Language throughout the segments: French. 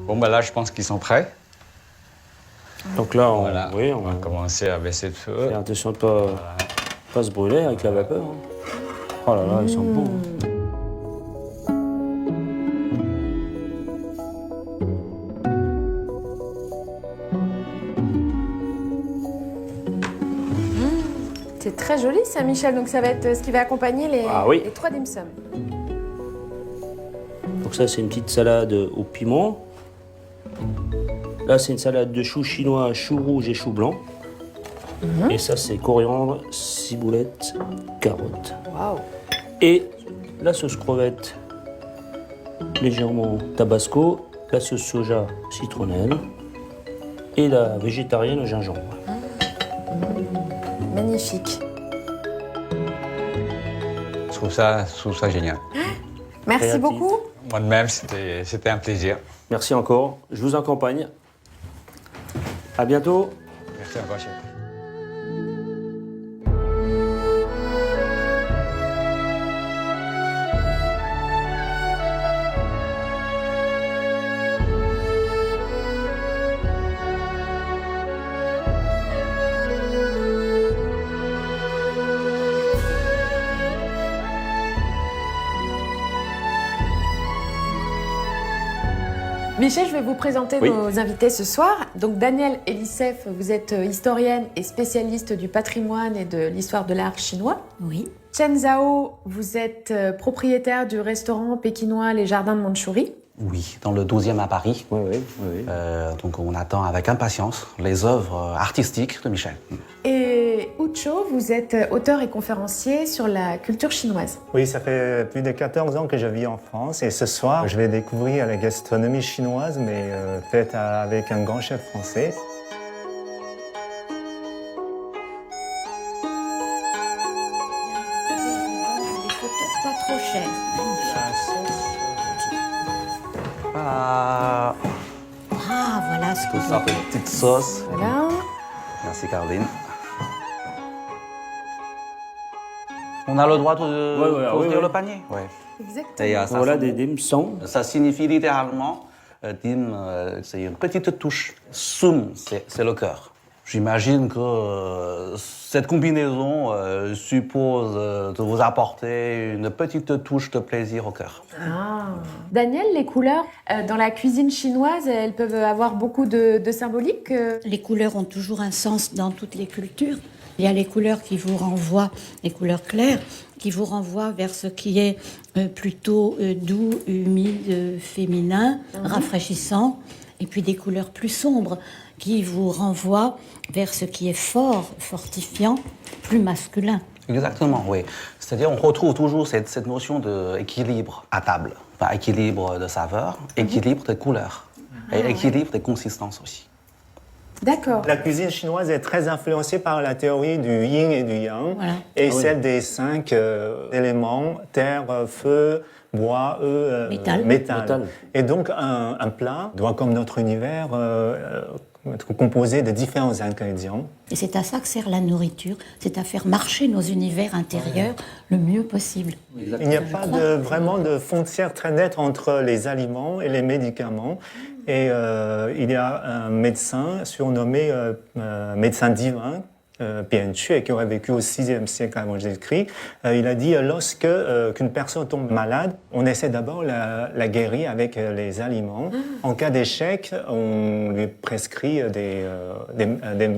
Bon, bah là, je pense qu'ils sont prêts. Donc là, on, Voilà. oui, On va commencer à baisser le feu. faire attention de ne pas se brûler avec la vapeur. Oh là là, ils sont beaux. C'est très joli ça, Michel. Donc ça va être ce qui va accompagner les 3 dim sum. Donc ça, c'est une petite salade au piment. Là, c'est une salade de choux chinois, choux rouges et choux blancs. Et ça, c'est coriandre, ciboulette, carottes. Waouh. Et la sauce crevette, légèrement tabasco, la sauce soja citronnelle et la végétarienne au gingembre. Magnifique. Je trouve ça génial. Merci Créatif. beaucoup. Moi de même, c'était un plaisir. Merci encore, je vous accompagne. À bientôt. Merci encore, chef. Michel, je vais vous présenter nos invités ce soir. Donc Danielle Elisseff, vous êtes historienne et spécialiste du patrimoine et de l'histoire de l'art chinois. Oui. Chen Zhao, vous êtes propriétaire du restaurant pékinois Les Jardins de Mandchourie. Oui, dans le 12e à Paris. Oui. Donc on attend avec impatience les œuvres artistiques de Michel. Et Ucho, vous êtes auteur et conférencier sur la culture chinoise. Oui, ça fait plus de 14 ans que je vis en France et ce soir, je vais découvrir la gastronomie chinoise, mais faite avec un grand chef français. Des photos pas trop chères. Voilà. Ah, voilà ce Tout que ça, une petite sauce. Voilà. Merci Caroline. On a le droit d'ouvrir le panier. Oui. Exactement. Ça, Voilà des dim sum. ça signifie littéralement, c'est une petite touche. Sum, c'est le cœur. J'imagine que cette combinaison suppose de vous apporter une petite touche de plaisir au cœur. Ah. Daniel, les couleurs dans la cuisine chinoise, elles peuvent avoir beaucoup de symbolique. Les couleurs ont toujours un sens dans toutes les cultures. Il y a les couleurs qui vous renvoient, les couleurs claires, qui vous renvoient vers ce qui est plutôt doux, humide, féminin, rafraîchissant. Et puis des couleurs plus sombres qui vous renvoient vers ce qui est fort, fortifiant, plus masculin. Exactement, oui. C'est-à-dire on retrouve toujours cette notion d'équilibre à table. Enfin, équilibre de saveur, équilibre de couleurs et équilibre de consistance aussi. D'accord. La cuisine chinoise est très influencée par la théorie du yin et du yang, Voilà. et celle des 5 éléments, terre, feu, bois, Métal. Et donc un plat doit, comme notre univers, être composé de différents ingrédients. Et c'est à ça que sert la nourriture, c'est à faire marcher nos univers intérieurs le mieux possible. Il n'y a pas vraiment de frontière très nette entre les aliments et les médicaments. Et il y a un médecin surnommé médecin divin, Bian Xue, qui aurait vécu au VIe siècle avant Jésus-Christ. Il a dit lorsque qu'une personne tombe malade, on essaie d'abord la guérir avec les aliments. En cas d'échec, on lui prescrit des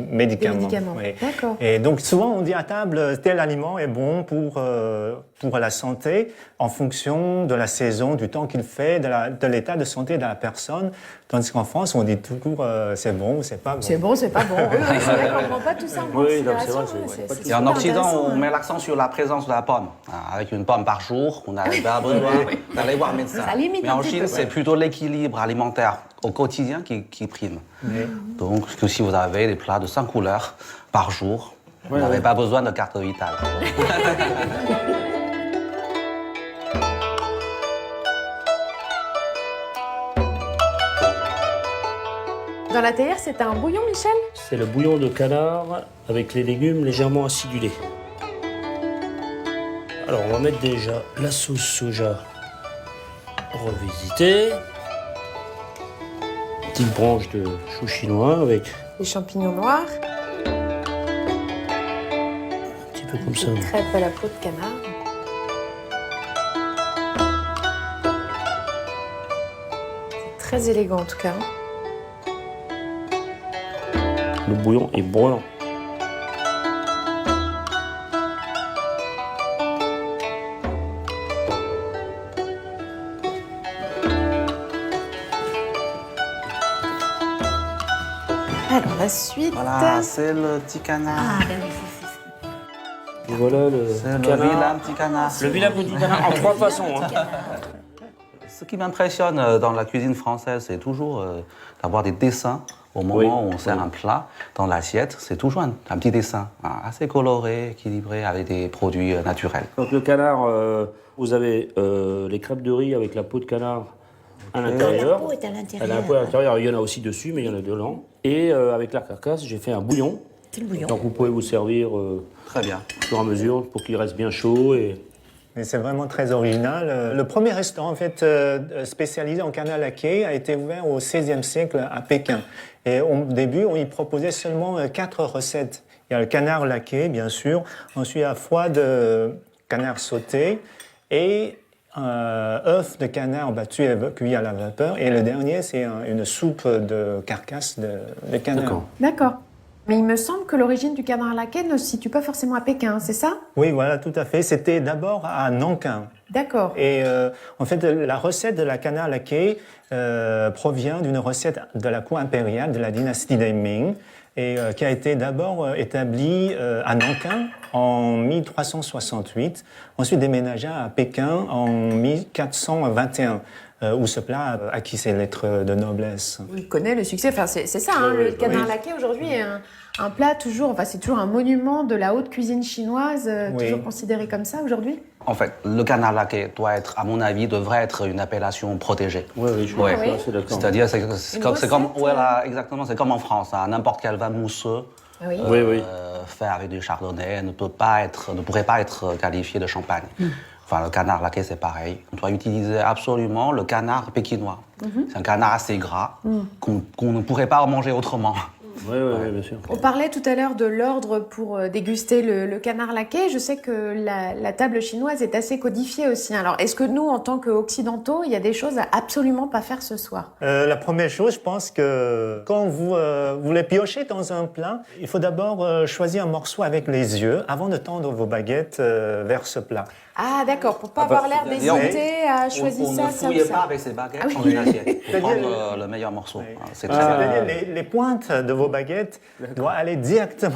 médicaments. Des médicaments, Oui. d'accord. Et donc souvent on dit à table tel aliment est bon pour la santé en fonction de la saison, du temps qu'il fait, de l'état de santé de la personne. Tandis qu'en France, on dit toujours c'est bon ou c'est pas bon. C'est bon, c'est pas bon. Oui, c'est vrai qu'on ne prend pas tout ça en Oui, non, c'est considération. vrai, c'est C'est Et en super Occident, intéressant, on met l'accent sur la présence de la pomme. Avec une pomme par jour, on n'a pas besoin d'aller voir un médecin. Ça limite Mais un en petit Chine, peu. c'est plutôt l'équilibre alimentaire au quotidien qui prime. Donc, que si vous avez des plats de 5 couleurs par jour, vous n'avez pas besoin de carte vitale. Dans la théière, c'est un bouillon, Michel? C'est le bouillon de canard avec les légumes légèrement acidulés. Alors, on va mettre déjà la sauce soja revisitée. Petite branche de chou chinois avec Les champignons noirs, un petit peu comme ça. une crêpe à la peau de canard. C'est très élégant en tout cas. Le bouillon est brûlant. Alors la suite. Voilà, c'est le petit canard. Ah, ben oui, c'est ça. Et voilà C'est le le canard. vilain petit canard. Le vilain petit canard en 3 façons. Hein. Ce qui m'impressionne dans la cuisine française, c'est toujours d'avoir des dessins au moment où on sert un plat dans l'assiette. C'est toujours un petit dessin assez coloré, équilibré, avec des produits naturels. Donc le canard, vous avez les crêpes de riz avec la peau de canard à l'intérieur. La peau est à Elle a l'intérieur. un peu à l'intérieur, il y en a aussi dessus, mais il y en a dedans. Et avec la carcasse, j'ai fait un bouillon. C'est le bouillon. Donc vous pouvez vous servir Très bien. au fur et à mesure pour qu'il reste bien chaud. Et... Mais c'est vraiment très original. Le premier restaurant en fait, spécialisé en canard laqué a été ouvert au XVIe siècle à Pékin. Et au début, on y proposait seulement 4 recettes. Il y a le canard laqué, bien sûr. Ensuite, il y a foie de canard sauté et œuf de canard battu et cuit à la vapeur. Et le dernier, c'est une soupe de carcasse de canard. D'accord. D'accord. Mais il me semble que l'origine du canard laqué ne se situe pas forcément à Pékin, c'est ça? Oui, voilà, tout à fait. C'était d'abord à Nankin. D'accord. Et en fait, la recette de la canard laqué provient d'une recette de la cour impériale de la dynastie des Ming et qui a été d'abord établie à Nankin en 1368, ensuite déménagée à Pékin en 1421. Où ce plat a acquis ses lettres de noblesse. On connaît le succès, enfin c'est ça, hein, Oui, le oui, canard oui. laqué aujourd'hui est un plat toujours, enfin c'est toujours un monument de la haute cuisine chinoise, Oui. toujours considéré comme ça aujourd'hui. En fait, le canard laqué doit être, à mon avis, devrait être une appellation protégée. Oui, oui, je suis Ouais. assez d'accord. C'est-à-dire, c'est Une comme, c'est comme, recette, voilà, exactement, c'est comme en France. N'importe quel vin mousseux Oui. Oui, oui. fait avec du chardonnay ne pourrait pas être qualifié de champagne. Enfin, le canard laqué, c'est pareil. On doit utiliser absolument le canard pékinois. C'est un canard assez gras qu'on ne pourrait pas manger autrement. Oui, oui, oui, bien sûr. On parlait tout à l'heure de l'ordre pour déguster le canard laqué. Je sais que la table chinoise est assez codifiée aussi. Alors, est-ce que nous, en tant qu'occidentaux, il y a des choses à absolument pas faire ce soir? La première chose, je pense que quand vous voulez piocher dans un plat, il faut d'abord choisir un morceau avec les yeux avant de tendre vos baguettes vers ce plat. Ah, d'accord, pour pas bah, avoir l'air c'est-à-dire, d'hésiter à choisir on ça, ne ça ou fouille ça. pas avec ses baguettes Ah oui. dans une assiette pour C'est-à-dire- prendre le meilleur morceau. C'est très C'est-à-dire les pointes de vos baguettes doivent aller directement,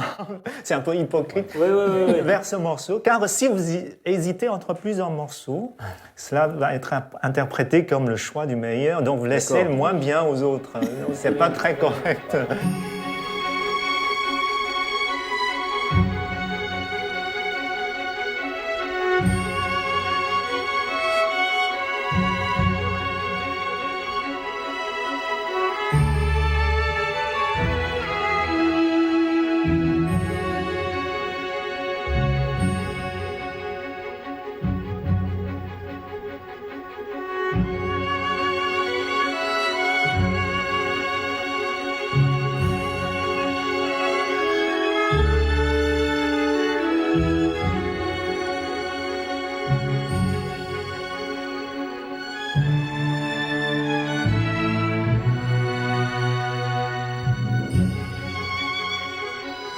c'est un peu hypocrite, Oui, oui, oui, oui. vers ce morceau. Car si vous hésitez entre plusieurs morceaux, cela va être interprété comme le choix du meilleur. Donc vous laissez D'accord. le moins bien aux autres. C'est pas très correct.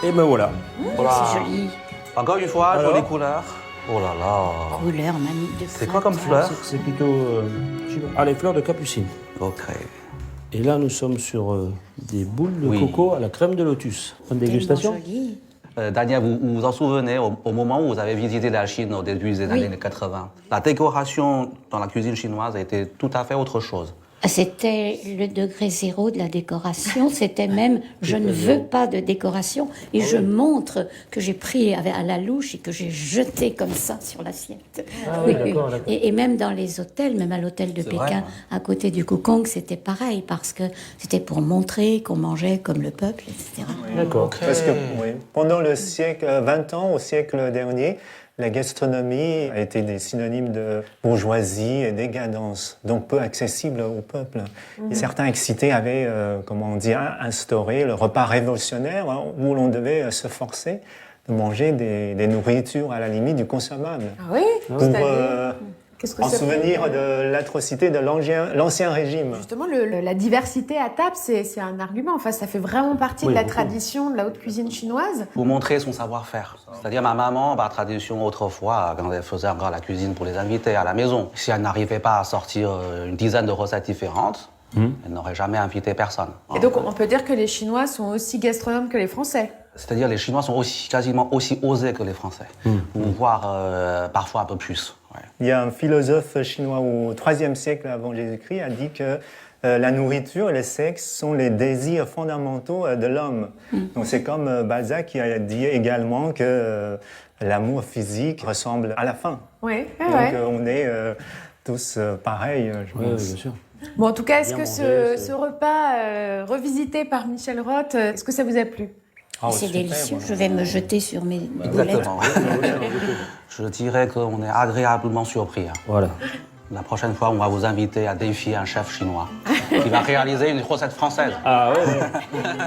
Et ben voilà. Voilà. C'est joli. Encore une fois, Alors jolie couleur. Oh là là. Couleur magnifique de C'est quoi comme fleur? C'est plutôt. les fleurs de capucine. Ok. Et là, nous sommes sur des boules de Oui. coco à la crème de lotus. Une dégustation? Joli. Daniel, vous vous en souvenez au moment où vous avez visité la Chine au début des années 80, la décoration dans la cuisine chinoise était tout à fait autre chose. C'était le degré zéro de la décoration. C'était même, je ne veux pas de décoration. Et je montre que j'ai pris à la louche et que j'ai jeté comme ça sur l'assiette. oui, d'accord, d'accord. Et même dans les hôtels, même à l'hôtel de C'est Pékin, vrai, hein. à côté du Kokong, c'était pareil. Parce que c'était pour montrer qu'on mangeait comme le peuple, etc. D'accord. Parce que oui, pendant le siècle, 20 ans au siècle dernier, la gastronomie a été des synonymes de bourgeoisie et décadence, donc peu accessible au peuple. Et certains excités avaient, comment dire, instauré le repas révolutionnaire, hein, où l'on devait se forcer de manger des nourritures à la limite du consommable. Ah oui. Pour, C'est-à-dire qu'est-ce que en ça peut souvenir dire de l'atrocité de l'Ancien Régime. Justement, la diversité à table, c'est un argument. Enfin, ça fait vraiment partie Oui, de la beaucoup. tradition de la haute cuisine chinoise. Pour montrer son savoir-faire. C'est-à-dire ma maman, par tradition autrefois, quand elle faisait encore la cuisine pour les invités à la maison, si elle n'arrivait pas à sortir une dizaine de recettes différentes, elle n'aurait jamais invité personne. Et donc, on peut dire que les Chinois sont aussi gastronomes que les Français. C'est-à-dire les Chinois sont quasiment aussi osés que les Français, voire parfois un peu plus. Ouais. Il y a un philosophe chinois au IIIe siècle avant Jésus-Christ a dit que la nourriture et le sexe sont les désirs fondamentaux de l'homme. Donc c'est comme Balzac qui a dit également que l'amour physique ressemble à la faim. Oui, Donc ouais. on est tous pareils, je Oui, pense. bien sûr. Bon, en tout cas, est-ce Bien que manger, ce repas revisité par Michel Roth, est-ce que ça vous a plu? Oh, C'est super, délicieux, voilà. je vais me jeter sur mes boulettes. Exactement. Je dirais qu'on est agréablement surpris. Hein. Voilà. La prochaine fois, on va vous inviter à défier un chef chinois qui va réaliser une recette française. Ah ouais.